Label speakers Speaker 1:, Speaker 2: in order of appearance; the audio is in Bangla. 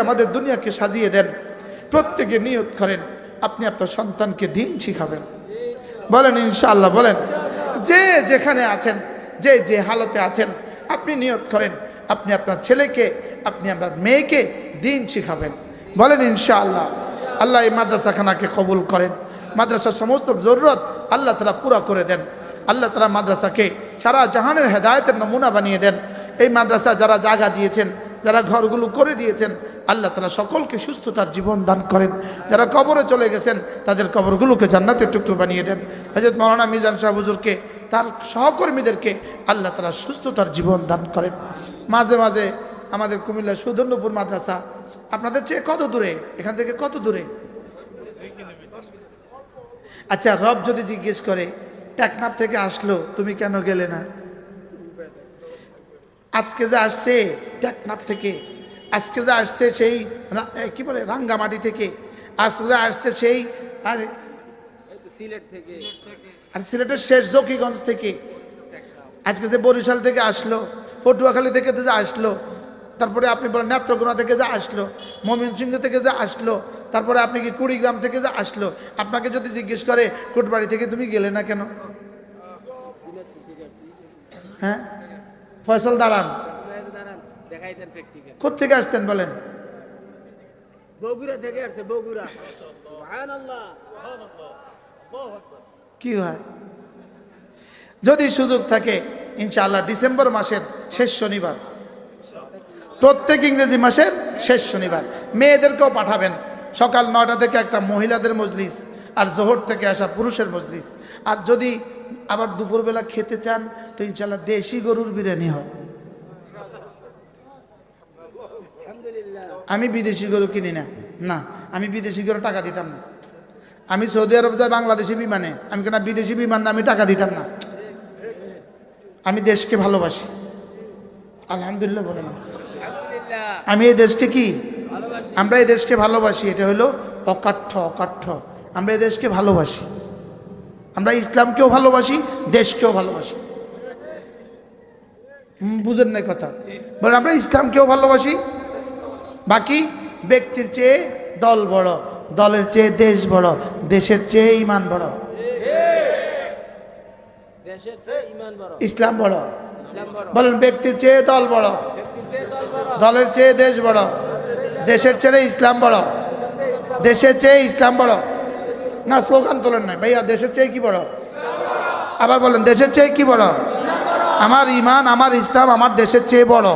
Speaker 1: আমাদের দুনিয়াকে সাজিয়ে দেন। প্রত্যেকে নিয়ত করেন আপনি আপনার সন্তানকে দিন শিখাবেন। বলেন ইনশাআল্লাহ। বলেন যে যেখানে আছেন, যে যে হালতে আছেন, আপনি নিয়ত করেন আপনি আপনার ছেলেকে, আপনি আপনার মেয়েকে দিন শিখাবেন। বলেন ইনশাআল্লাহ। আল্লাহ এই মাদ্রাসাখানাকে কবুল করেন। মাদ্রাসার সমস্ত জরুরত আল্লাহ তাআলা পুরা করে দেন। আল্লাহ তাআলা মাদ্রাসাকে সারা জাহানের হেদায়েতের নমুনা বানিয়ে দেন। এই মাদ্রাসা যারা জায়গা দিয়েছেন, যারা ঘরগুলো করে দিয়েছেন, আল্লাহ তাআলা সকলকে সুস্থতার জীবন দান করেন। যারা কবরে চলে গেছেন তাদের কবরগুলোকে জান্নাতের টুকরো বানিয়ে দেন। হযরত মাওলানা মিজান সাহেব হুজুরকে, তার সহকর্মীদেরকে আল্লাহ তাআলা সুস্থতার জীবন দান করেন। মাঝে মাঝে আমাদের কুমিল্লা সুধন্যপুর মাদ্রাসা আপনাদের চেয়ে কত দূরে? এখান থেকে কত দূরে? আচ্ছা, রব যদি জিজ্ঞেস করে টেকনাফ থেকে আসলো, তুমি কেন গেলে না? আজকে যে আসছে টেকনাফ থেকে, আজকে যে আসছে সেই কি বলে রাঙ্গামাটি থেকে, আজকে যে আসছে সেই সিলেট থেকে, আর সিলেটের শেষ জকিগঞ্জ থেকে, আজকে যে বরিশাল থেকে আসলো, পটুয়াখালী থেকে যে আসলো, তারপরে আপনি বলেন নেত্রকোনা থেকে যে আসলো, ময়মনসিংহ থেকে যে আসলো, তারপরে আপনি কি কুড়িগ্রাম থেকে যে আসলো, আপনাকে যদি জিজ্ঞেস করে কোটবাড়ি থেকে তুমি গেলে না কেন? হ্যাঁ, ফয়সাল দাঁড়ান, কোত্থেকে আসছেন বলেন?
Speaker 2: বগুড়া থেকে আসছে, বগুড়া। সুবহানাল্লাহ।
Speaker 1: কি হয়? যদি সুযোগ থাকে ইনশাআল্লাহ ডিসেম্বর মাসের শেষ শনিবার, প্রত্যেক ইংরেজি মাসের শেষ শনিবার মেয়েদেরকেও পাঠাবেন। সকাল 9টা থেকে একটা মহিলাদের মজলিস, আর জোহর থেকে আসা পুরুষের মজলিস। আর যদি আবার দুপুরবেলা খেতে চান তো ইনশাআল্লাহ দেশি গরুর বিরিয়ানি হয়। আমি বিদেশি গরু কিনি না, না আমি বিদেশি গরু টাকা দিতাম না। আমি সৌদি আরব যাই বাংলাদেশি বিমানে, আমি কেন বিদেশি বিমান না, আমি টাকা দিতাম না। আমি দেশকে ভালোবাসি, আলহামদুলিল্লাহ বলেন। আমি এই দেশকে কি, আমরা এই দেশকে ভালোবাসি। এটা হলো অকাঠ্য, অকাঠ্য। আমরা এই দেশকে ভালোবাসি, আমরা ইসলামকেও ভালোবাসি, দেশকেও ভালোবাসি। বুঝেন না কথা? বলেন আমরা ইসলামকেও ভালোবাসি। বাকি ব্যক্তির চেয়ে দল বড়, দলের চেয়ে দেশ বড়, দেশের চেয়ে ইমান বড়, ইসলাম বড়। বলেন ব্যক্তির চেয়ে দল বড়, দলের চেয়ে দেশ বড়, দেশের চেয়ে ইসলাম বড়, দেশের চেয়ে ইসলাম বড়। না স্লোগান তোলেন না ভাইয়া, দেশের চেয়ে কি বড়? আবার বলেন দেশের চেয়ে কি বড়? আমার ইমান, আমার ইসলাম আমার দেশের চেয়ে বড়।